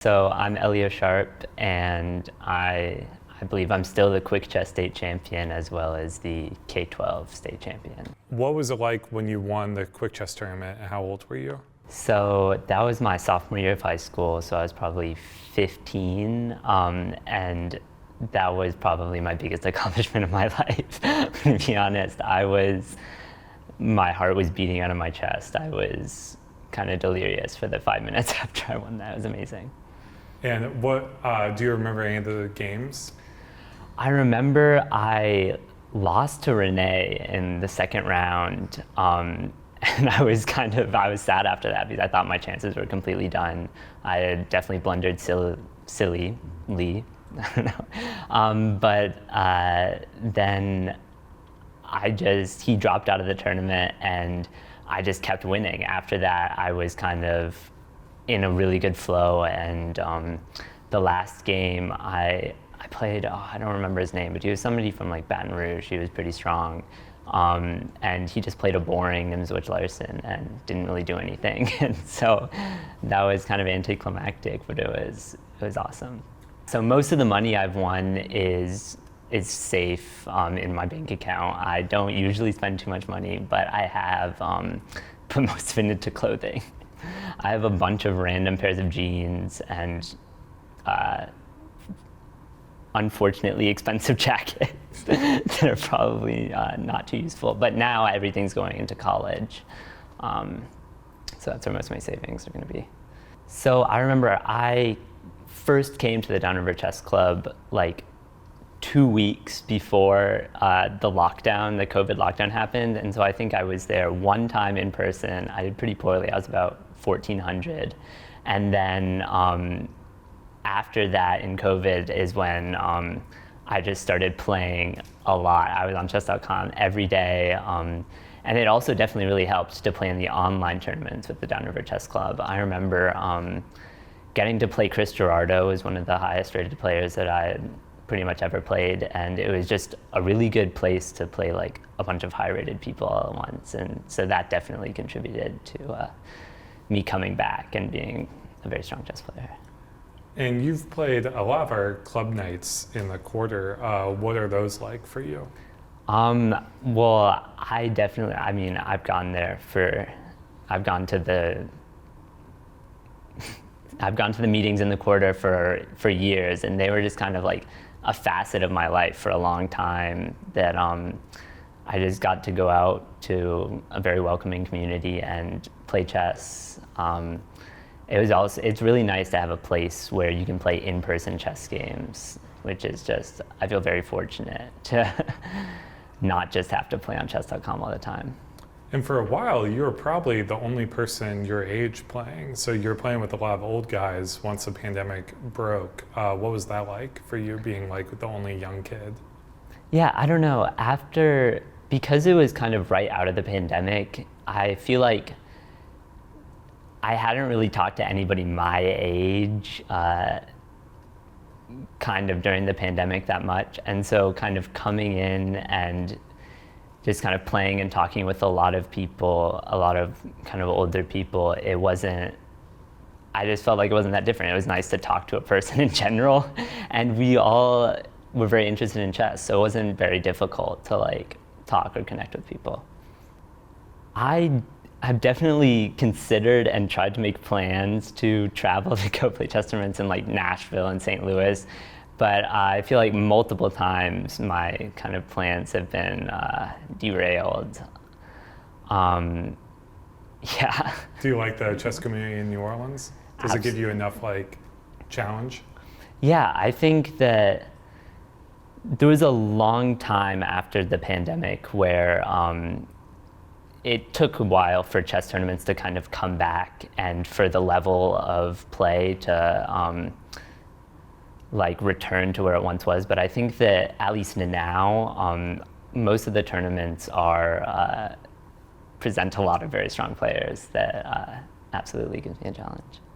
So I'm Elio Sharp, and I believe I'm still the quick chess state champion as well as the K-12 state champion. What was it like when you won the quick chess tournament, and how old were you? So that was my sophomore year of high school, so I was probably 15, and that was probably my biggest accomplishment of my life, to be honest. My heart was beating out of my chest. I was kind of delirious for the 5 minutes after I won that. It was amazing. And what do you remember any of the games? I remember I lost to Renee in the second round, and I was sad after that because I thought my chances were completely done. I had definitely blundered sillily, I don't know. But then he dropped out of the tournament, and I just kept winning. After that, I was kind of in a really good flow, and the last game I played, I don't remember his name, but he was somebody from like Baton Rouge. He was pretty strong, and he just played a boring Nimzowitsch Larsen and didn't really do anything. And so that was kind of anticlimactic, but it was awesome. So most of the money I've won is safe in my bank account. I don't usually spend too much money, but I have put most of it into clothing. I have a bunch of random pairs of jeans and unfortunately expensive jackets that are probably not too useful. But now everything's going into college. So that's where most of my savings are going to be. So I remember I first came to the Downriver Chess Club like 2 weeks before the COVID lockdown happened. And so I think I was there one time in person. I did pretty poorly. I was about 1,400. And then after that in COVID is when I just started playing a lot. I was on chess.com every day. And it also definitely really helped to play in the online tournaments with the Downriver Chess Club. I remember getting to play Chris Gerardo, was one of the highest rated players that I had pretty much ever played, and it was just a really good place to play like a bunch of high rated people all at once, and so that definitely contributed to me coming back and being a very strong chess player. And you've played a lot of our club nights in the quarter. What are those like for you? Well, I've gone to the meetings in the quarter for years, and they were just kind of like a facet of my life for a long time that I just got to go out to a very welcoming community and play chess. It's really nice to have a place where you can play in-person chess games, which is just, I feel very fortunate to not just have to play on chess.com all the time. And for a while, you were probably the only person your age playing. So you're playing with a lot of old guys once the pandemic broke. What was that like for you, being like the only young kid? Yeah, I don't know. Because it was kind of right out of the pandemic, I feel like I hadn't really talked to anybody my age kind of during the pandemic that much. And so kind of coming in and just kind of playing and talking with a lot of people, a lot of kind of older people, I just felt like it wasn't that different. It was nice to talk to a person in general, and we all were very interested in chess, so it wasn't very difficult to like talk or connect with people. I've definitely considered and tried to make plans to travel to go play chess tournaments in like Nashville and St. Louis, but I feel like multiple times my kind of plans have been derailed. Yeah. Do you like the chess community in New Orleans? Does it give you enough like challenge? Yeah, I think that there was a long time after the pandemic where it took a while for chess tournaments to kind of come back and for the level of play to like return to where it once was. But I think that at least now, most of the tournaments present a lot of very strong players that absolutely gives me a challenge.